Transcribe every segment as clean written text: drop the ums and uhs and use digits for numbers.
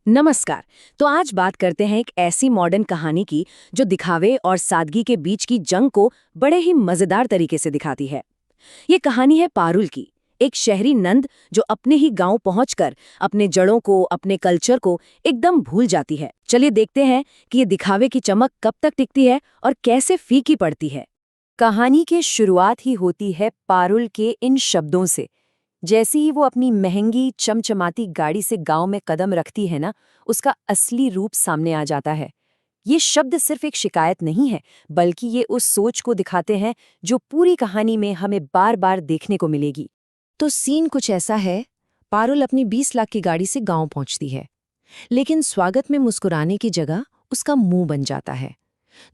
नमस्कार। तो आज बात करते हैं एक ऐसी मॉडर्न कहानी की जो दिखावे और सादगी के बीच की जंग को बड़े ही मजेदार तरीके से दिखाती है। ये कहानी है पारुल की, एक शहरी नंद जो अपने ही गांव पहुंचकर अपने जड़ों को, अपने कल्चर को एकदम भूल जाती है। चलिए देखते हैं कि ये दिखावे की चमक कब तक टिकती है और कैसे फीकी पड़ती है। कहानी की शुरुआत ही होती है पारुल के इन शब्दों से। जैसे ही वो अपनी महंगी चमचमाती गाड़ी से गांव में कदम रखती है ना, उसका असली रूप सामने आ जाता है। ये शब्द सिर्फ एक शिकायत नहीं है, बल्कि ये उस सोच को दिखाते हैं जो पूरी कहानी में हमें बार बार देखने को मिलेगी। तो सीन कुछ ऐसा है। पारुल अपनी 20 लाख की गाड़ी से गांव पहुंचती है, लेकिन स्वागत में मुस्कुराने की जगह उसका मुंह बन जाता है।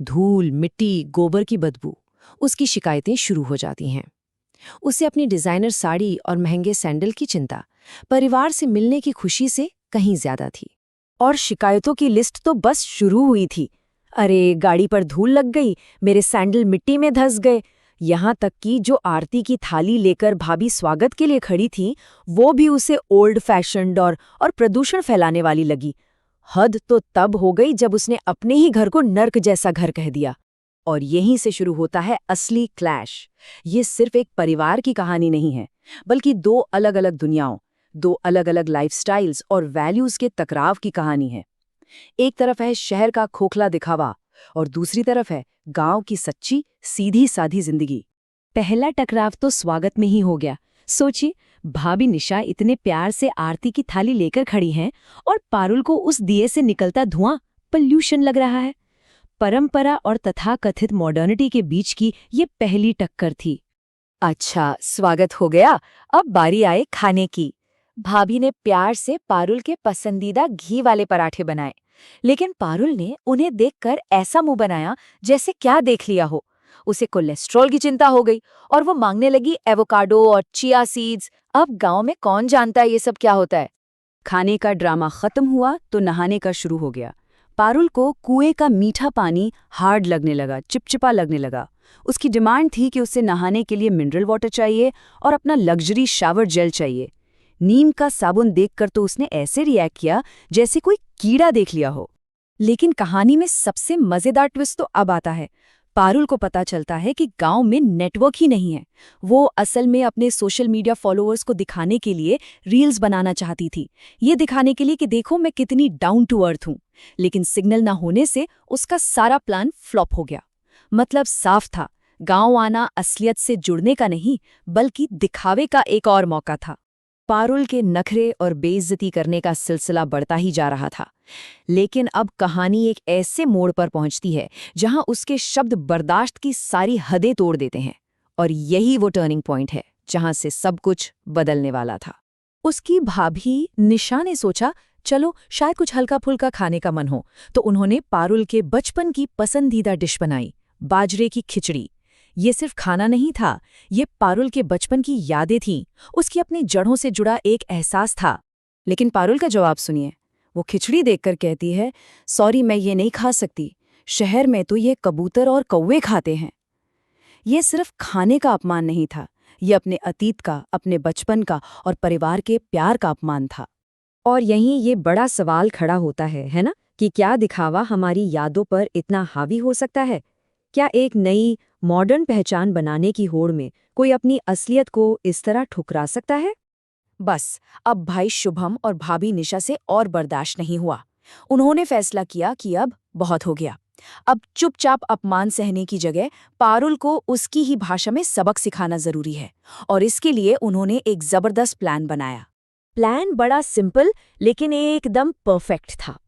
धूल, मिट्टी, गोबर की बदबू, उसकी शिकायतें शुरू हो जाती हैं। उसे अपनी डिजाइनर साड़ी और महंगे सैंडल की चिंता परिवार से मिलने की खुशी से कहीं ज्यादा थी। और शिकायतों की लिस्ट तो बस शुरू हुई थी। अरे, गाड़ी पर धूल लग गई, मेरे सैंडल मिट्टी में धंस गए। यहाँ तक कि जो आरती की थाली लेकर भाभी स्वागत के लिए खड़ी थी, वो भी उसे ओल्ड फैशन्ड और प्रदूषण फैलाने वाली लगी। हद तो तब हो गई जब उसने अपने ही घर को नर्क जैसा घर कह दिया। और यहीं से शुरू होता है असली क्लैश। ये सिर्फ एक परिवार की कहानी नहीं है, बल्कि दो अलग अलग दुनियाओं, दो अलग अलग लाइफस्टाइल्स और वैल्यूज के टकराव की कहानी है। एक तरफ है शहर का खोखला दिखावा और दूसरी तरफ है गांव की सच्ची सीधी साधी जिंदगी। पहला टकराव तो स्वागत में ही हो गया। सोचिए, भाभी निशा इतने प्यार से आरती की थाली लेकर खड़ी हैं और पारुल को उस दिए से निकलता धुआं पॉल्यूशन लग रहा है। परंपरा और तथाकथित मॉडर्निटी के बीच की ये पहली टक्कर थी। अच्छा, स्वागत हो गया, अब बारी आए खाने की। भाभी ने प्यार से पारुल के पसंदीदा घी वाले पराठे बनाए, लेकिन पारुल ने उन्हें देखकर ऐसा मुंह बनाया जैसे क्या देख लिया हो। उसे कोलेस्ट्रॉल की चिंता हो गई और वो मांगने लगी एवोकाडो और चिया सीड्स। अब गांव में कौन जानता है ये सब क्या होता है। खाने का ड्रामा खत्म हुआ तो नहाने का शुरू हो गया। पारुल को कुएं का मीठा पानी हार्ड लगने लगा, चिपचिपा लगने लगा। उसकी डिमांड थी कि उसे नहाने के लिए मिनरल वाटर चाहिए और अपना लग्जरी शावर जेल चाहिए। नीम का साबुन देखकर तो उसने ऐसे रिएक्ट किया जैसे कोई कीड़ा देख लिया हो। लेकिन कहानी में सबसे मजेदार ट्विस्ट तो अब आता है। पारुल को पता चलता है कि गांव में नेटवर्क ही नहीं है। वो असल में अपने सोशल मीडिया फॉलोअर्स को दिखाने के लिए रील्स बनाना चाहती थी, ये दिखाने के लिए कि देखो मैं कितनी डाउन टू अर्थ हूं। लेकिन सिग्नल ना होने से उसका सारा प्लान फ्लॉप हो गया। मतलब साफ था, गांव आना असलियत से जुड़ने का नहीं, बल्कि दिखावे का एक और मौका था। पारुल के नखरे और बेइज्जती करने का सिलसिला बढ़ता ही जा रहा था। लेकिन अब कहानी एक ऐसे मोड़ पर पहुंचती है जहां उसके शब्द बर्दाश्त की सारी हदें तोड़ देते हैं। और यही वो टर्निंग पॉइंट है जहां से सब कुछ बदलने वाला था। उसकी भाभी निशा ने सोचा, चलो शायद कुछ हल्का फुल्का खाने का मन हो, तो उन्होंने पारुल के बचपन की पसंदीदा डिश बनाई, बाजरे की खिचड़ी। ये सिर्फ खाना नहीं था, ये पारुल के बचपन की यादें थीं, उसकी अपनी जड़ों से जुड़ा एक एहसास था। लेकिन पारुल का जवाब सुनिए। वो खिचड़ी देखकर कहती है, सॉरी मैं ये नहीं खा सकती, शहर में तो ये कबूतर और कौवे खाते हैं। ये सिर्फ खाने का अपमान नहीं था, ये अपने अतीत का, अपने बचपन का और परिवार के प्यार का अपमान था। और यहीं ये बड़ा सवाल खड़ा होता है ना, कि क्या दिखावा हमारी यादों पर इतना हावी हो सकता है? क्या एक नई मॉडर्न पहचान बनाने की होड़ में कोई अपनी असलियत को इस तरह ठुकरा सकता है? बस अब भाई शुभम और भाभी निशा से और बर्दाश्त नहीं हुआ। उन्होंने फैसला किया कि अब बहुत हो गया। अब चुपचाप अपमान सहने की जगह पारुल को उसकी ही भाषा में सबक सिखाना जरूरी है। और इसके लिए उन्होंने एक जबरदस्त प्लान बनाया। प्लान बड़ा सिंपल लेकिन एकदम परफेक्ट था।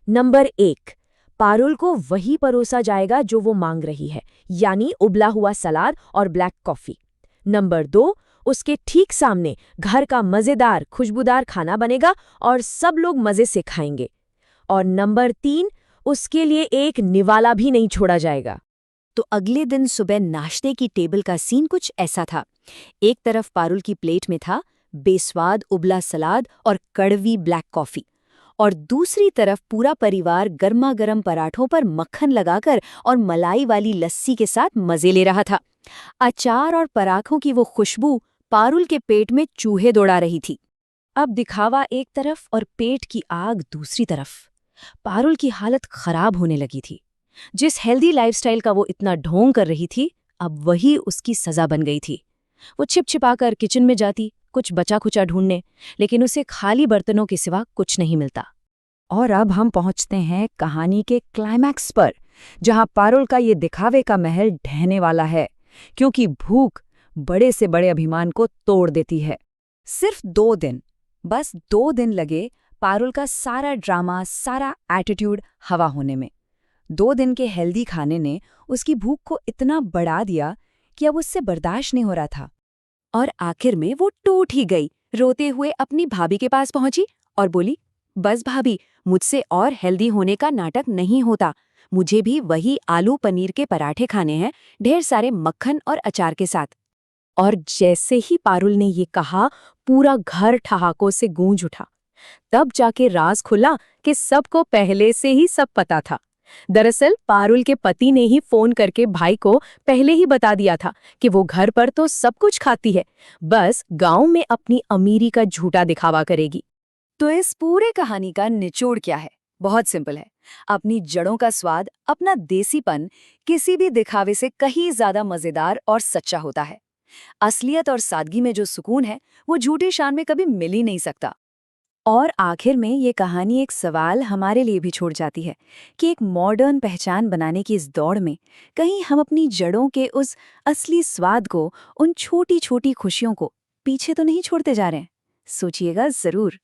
नंबर 1, पारुल को वही परोसा जाएगा जो वो मांग रही है, यानी उबला हुआ सलाद और ब्लैक कॉफी। नंबर 2, उसके ठीक सामने घर का मजेदार खुशबूदार खाना बनेगा और सब लोग मजे से खाएंगे। और नंबर 3, उसके लिए एक निवाला भी नहीं छोड़ा जाएगा। तो अगले दिन सुबह नाश्ते की टेबल का सीन कुछ ऐसा था। एक तरफ पारुल की प्लेट में था बेस्वाद उबला सलाद और कड़वी ब्लैक कॉफी, और दूसरी तरफ पूरा परिवार गर्मा गर्म पराठों पर मक्खन लगाकर और मलाई वाली लस्सी के साथ मजे ले रहा था। अचार और पराठों की वो खुशबू पारुल के पेट में चूहे दौड़ा रही थी। अब दिखावा एक तरफ और पेट की आग दूसरी तरफ। पारुल की हालत खराब होने लगी थी। जिस हेल्दी लाइफस्टाइल का वो इतना ढोंग कर रही थी, अब वही उसकी सजा बन गई थी। वो छिप-छिपाकर किचन में जाती, कुछ बचा-खुचा ढूंढने, लेकिन उसे खाली बर्तनों के सिवा कुछ नहीं मिलता। और अब हम पहुंचते हैं कहानी के क्लाइमैक्स पर, जहां पारुल का ये दिखावे का महल ढहने वाला है, क्योंकि भूख बड़े से बड़े अभिमान को तोड़ देती है। सिर्फ 2 दिन, बस 2 दिन लगे पारुल का सारा ड्रामा, सारा एटीट्यूड हवा होने में। 2 दिन के हेल्दी खाने ने उसकी भूख को इतना बढ़ा दिया कि अब उससे बर्दाश्त नहीं हो रहा था। और आखिर में वो टूट ही गई, रोते हुए अपनी भाभी के पास पहुंची और बोली, बस भाभी, मुझसे और हेल्दी होने का नाटक नहीं होता। मुझे भी वही आलू पनीर के पराठे खाने हैं, ढेर सारे मक्खन और अचार के साथ। और जैसे ही पारुल ने ये कहा, पूरा घर ठहाकों से गूंज उठा। तब जाके राज खुला कि सबको पहले से ही सब पता था। दरअसल पारुल के पति ने ही फोन करके भाई को पहले ही बता दिया था कि वो घर पर तो सब कुछ खाती है, बस गांव में अपनी अमीरी का झूठा दिखावा करेगी। तो इस पूरे कहानी का निचोड़ क्या है? बहुत सिंपल है। अपनी जड़ों का स्वाद, अपना देसीपन किसी भी दिखावे से कहीं ज्यादा मजेदार और सच्चा होता है। असलियत और सादगी में जो सुकून है, वो झूठे शान में कभी मिल ही नहीं सकता। और आखिर में ये कहानी एक सवाल हमारे लिए भी छोड़ जाती है कि एक मॉडर्न पहचान बनाने की इस दौड़ में कहीं हम अपनी जड़ों के उस असली स्वाद को, उन छोटी छोटी खुशियों को पीछे तो नहीं छोड़ते जा रहे हैं? सोचिएगा जरूर।